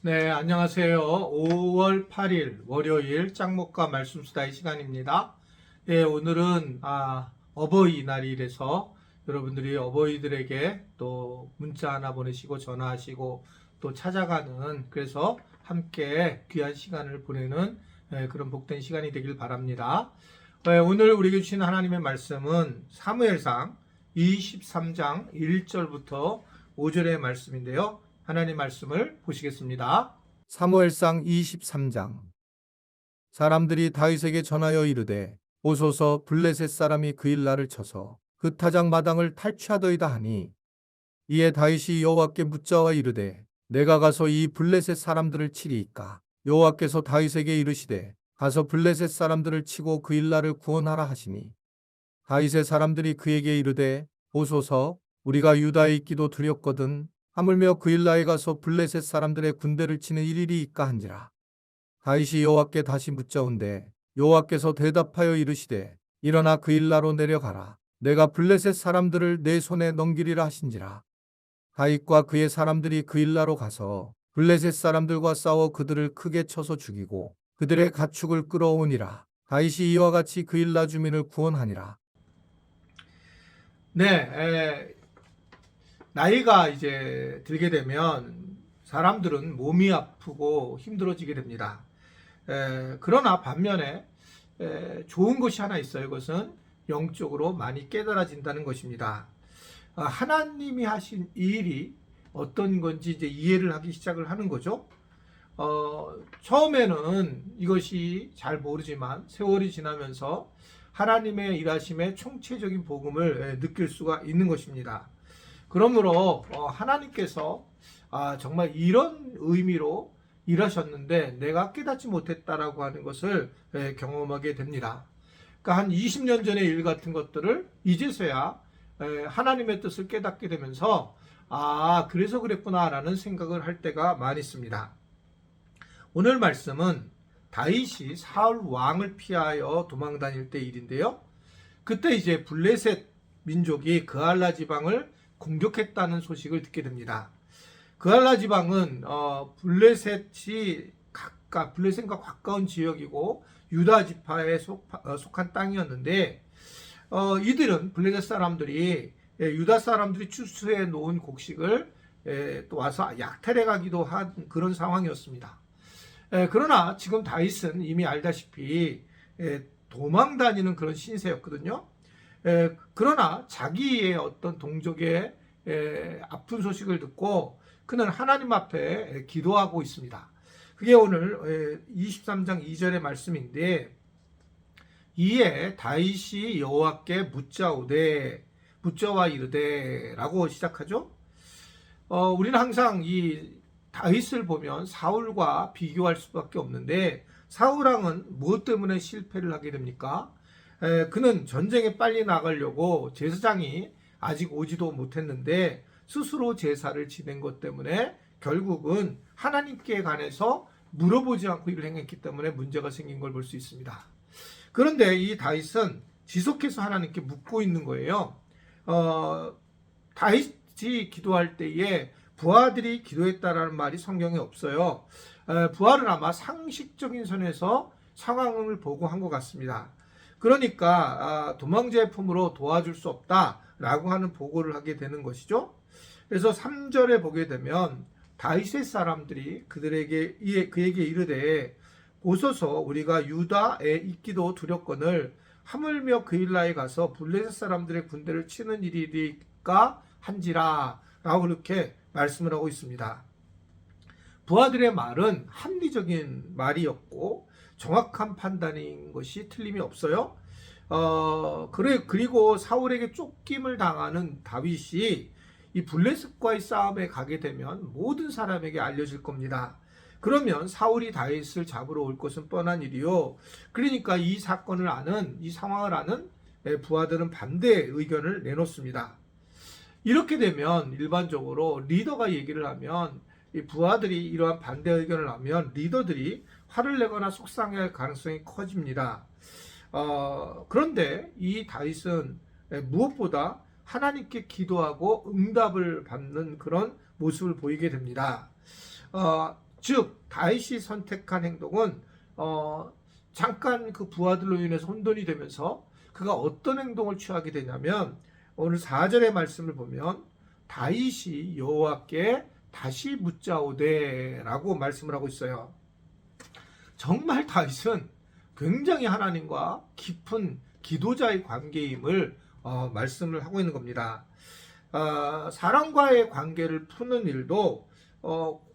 네, 안녕하세요. 5월 8일 월요일 짱목과 말씀 수다의 시간입니다. 예, 오늘은 어버이날이라서 여러분들이 어버이들에게 또 문자 하나 보내시고 전화하시고 또 찾아가는, 그래서 함께 귀한 시간을 보내는 그런 복된 시간이 되길 바랍니다. 오늘 우리에게 주신 하나님의 말씀은 사무엘상 23장 1절부터 5절의 말씀인데요. 하나님 말씀을 보시겠습니다. 사무엘상 23장. 사람들이 다윗에게 전하여 이르되 오소서 블레셋 사람이 그일라를 쳐서 그 타작 마당을 탈취하더이다 하니, 이에 다윗이 여호와께 묻자와 이르되 내가 가서 이 블레셋 사람들을 치리이까. 여호와께서 다윗에게 이르시되 가서 블레셋 사람들을 치고 그일라를 구원하라 하시니, 다윗의 사람들이 그에게 이르되 오소서 우리가 유다에 있기도 두렵거든 하물며 그일라에 가서 블레셋 사람들의 군대를 치는 일이리이까 한지라. 다윗이 여호와께 다시 묻자온데 여호와께서 대답하여 이르시되 일어나 그일라로 내려가라. 내가 블레셋 사람들을 내 손에 넘기리라 하신지라. 다윗과 그의 사람들이 그일라로 가서 블레셋 사람들과 싸워 그들을 크게 쳐서 죽이고 그들의 가축을 끌어오니라. 다윗이 이와 같이 그일라 주민을 구원하니라. 네, 나이가 이제 들게 되면 사람들은 몸이 아프고 힘들어지게 됩니다. 그러나 반면에 좋은 것이 하나 있어요. 그것은 영적으로 많이 깨달아진다는 것입니다. 하나님이 하신 이 일이 어떤 건지 이제 이해를 하기 시작을 하는 거죠. 처음에는 이것이 잘 모르지만 세월이 지나면서 하나님의 일하심의 총체적인 복음을 느낄 수가 있는 것입니다. 그러므로 하나님께서 정말 이런 의미로 일하셨는데 내가 깨닫지 못했다라고 하는 것을 경험하게 됩니다. 그러니까 한 20년 전의 일 같은 것들을 이제서야 하나님의 뜻을 깨닫게 되면서 그래서 그랬구나라는 생각을 할 때가 많이 있습니다. 오늘 말씀은 다윗이 사울 왕을 피하여 도망 다닐 때 일인데요. 그때 이제 블레셋 민족이 그알라 지방을 공격했다는 소식을 듣게 됩니다. 그알라 지방은 블레셋이 블레셋과 가까운 지역이고 유다 지파에 속한 땅이었는데, 이들은 블레셋 사람들이 유다 사람들이 추수해 놓은 곡식을 또 와서 약탈해 가기도 한 그런 상황이었습니다. 그러나 지금 다윗은 이미 알다시피 도망 다니는 그런 신세였거든요. 그러나 자기의 어떤 동족의 아픈 소식을 듣고 그는 하나님 앞에 기도하고 있습니다. 그게 오늘 23장 2절의 말씀인데, 이에 다윗이 여호와께 묻자와 이르되 라고 시작하죠. 우리는 항상 이 다윗을 보면 사울과 비교할 수밖에 없는데, 사울 왕은 무엇 때문에 실패를 하게 됩니까? 그는 전쟁에 빨리 나가려고 제사장이 아직 오지도 못했는데 스스로 제사를 지낸 것 때문에 결국은 하나님께 관해서 물어보지 않고 일을 행했기 때문에 문제가 생긴 걸 볼 수 있습니다. 그런데 이 다윗은 지속해서 하나님께 묻고 있는 거예요. 다윗이 기도할 때에 부하들이 기도했다라는 말이 성경에 없어요. 부하는 아마 상식적인 선에서 상황을 보고 한 것 같습니다. 그러니까 도망자의 품으로 도와줄 수 없다라고 하는 보고를 하게 되는 것이죠. 그래서 3절에 보게 되면 다윗의 사람들이 그에게 이르되 보소서 우리가 유다에 있기도 두렵거늘 하물며 그일라에 가서 블레셋 사람들의 군대를 치는 일이리까 한지라 라고 그렇게 말씀을 하고 있습니다. 부하들의 말은 합리적인 말이었고 정확한 판단인 것이 틀림이 없어요. 그리고 사울에게 쫓김을 당하는 다윗이 이 블레셋과의 싸움에 가게 되면 모든 사람에게 알려질 겁니다. 그러면 사울이 다윗을 잡으러 올 것은 뻔한 일이요. 그러니까 이 상황을 아는 부하들은 반대 의견을 내놓습니다. 이렇게 되면 일반적으로 리더가 얘기를 하면 이 부하들이 이러한 반대 의견을 하면 리더들이 화를 내거나 속상해할 가능성이 커집니다. 그런데 이 다윗은 무엇보다 하나님께 기도하고 응답을 받는 그런 모습을 보이게 됩니다. 즉 다윗이 선택한 행동은 잠깐 그 부하들로 인해서 혼돈이 되면서 그가 어떤 행동을 취하게 되냐면 오늘 4절의 말씀을 보면 다윗이 여호와께 다시 묻자오되 라고 말씀을 하고 있어요. 정말 다윗은 굉장히 하나님과 깊은 기도자의 관계임을 말씀을 하고 있는 겁니다. 사람과의 관계를 푸는 일도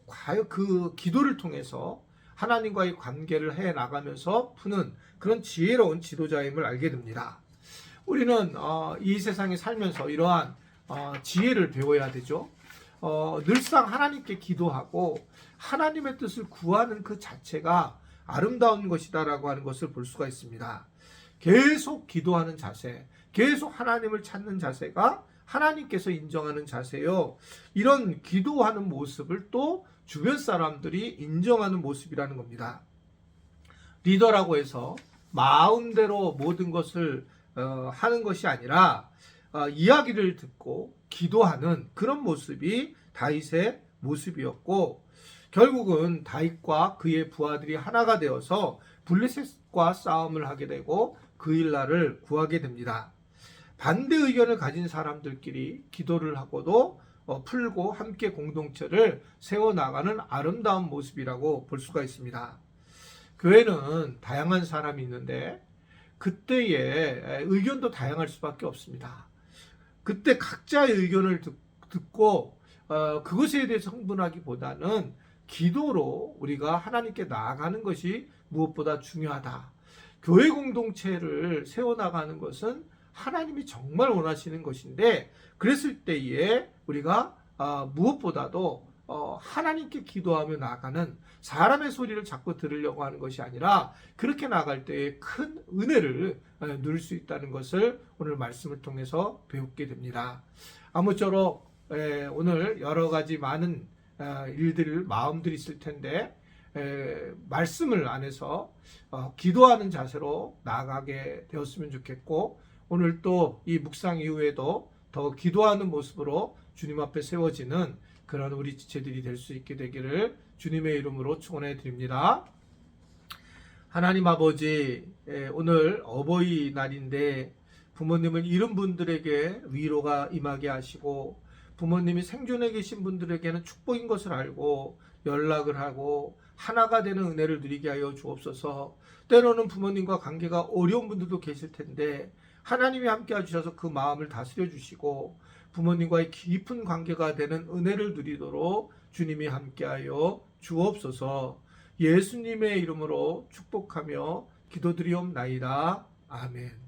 과연 그 기도를 통해서 하나님과의 관계를 해 나가면서 푸는 그런 지혜로운 지도자임을 알게 됩니다. 우리는 이 세상에 살면서 이러한 지혜를 배워야 되죠. 늘상 하나님께 기도하고 하나님의 뜻을 구하는 그 자체가 아름다운 것이다라고 하는 것을 볼 수가 있습니다. 계속 기도하는 자세, 계속 하나님을 찾는 자세가 하나님께서 인정하는 자세요. 이런 기도하는 모습을 또 주변 사람들이 인정하는 모습이라는 겁니다. 리더라고 해서 마음대로 모든 것을 하는 것이 아니라 이야기를 듣고 기도하는 그런 모습이 다윗의 모습이었고, 결국은 다윗과 그의 부하들이 하나가 되어서 블레셋과 싸움을 하게 되고 그 일날을 구하게 됩니다. 반대 의견을 가진 사람들끼리 기도를 하고도 풀고 함께 공동체를 세워나가는 아름다운 모습이라고 볼 수가 있습니다. 교회는 다양한 사람이 있는데 그때의 의견도 다양할 수밖에 없습니다. 그때 각자의 의견을 듣고 그것에 대해서 흥분하기보다는 기도로 우리가 하나님께 나아가는 것이 무엇보다 중요하다. 교회 공동체를 세워나가는 것은 하나님이 정말 원하시는 것인데, 그랬을 때에 우리가 무엇보다도 하나님께 기도하며 나아가는, 사람의 소리를 자꾸 들으려고 하는 것이 아니라 그렇게 나아갈 때에 큰 은혜를 누릴 수 있다는 것을 오늘 말씀을 통해서 배우게 됩니다. 아무쪼록 오늘 여러 가지 많은 일들, 마음들이 있을 텐데 말씀을 안에서 기도하는 자세로 나아가게 되었으면 좋겠고, 오늘 또 이 묵상 이후에도 더 기도하는 모습으로 주님 앞에 세워지는 그런 우리 지체들이 될 수 있게 되기를 주님의 이름으로 축원해 드립니다. 하나님 아버지, 오늘 어버이날인데 부모님을 잃은 분들에게 위로가 임하게 하시고, 부모님이 생존해 계신 분들에게는 축복인 것을 알고 연락을 하고 하나가 되는 은혜를 누리게 하여 주옵소서. 때로는 부모님과 관계가 어려운 분들도 계실 텐데 하나님이 함께 해주셔서 그 마음을 다스려 주시고 부모님과의 깊은 관계가 되는 은혜를 누리도록 주님이 함께하여 주옵소서. 예수님의 이름으로 축복하며 기도드리옵나이다. 아멘.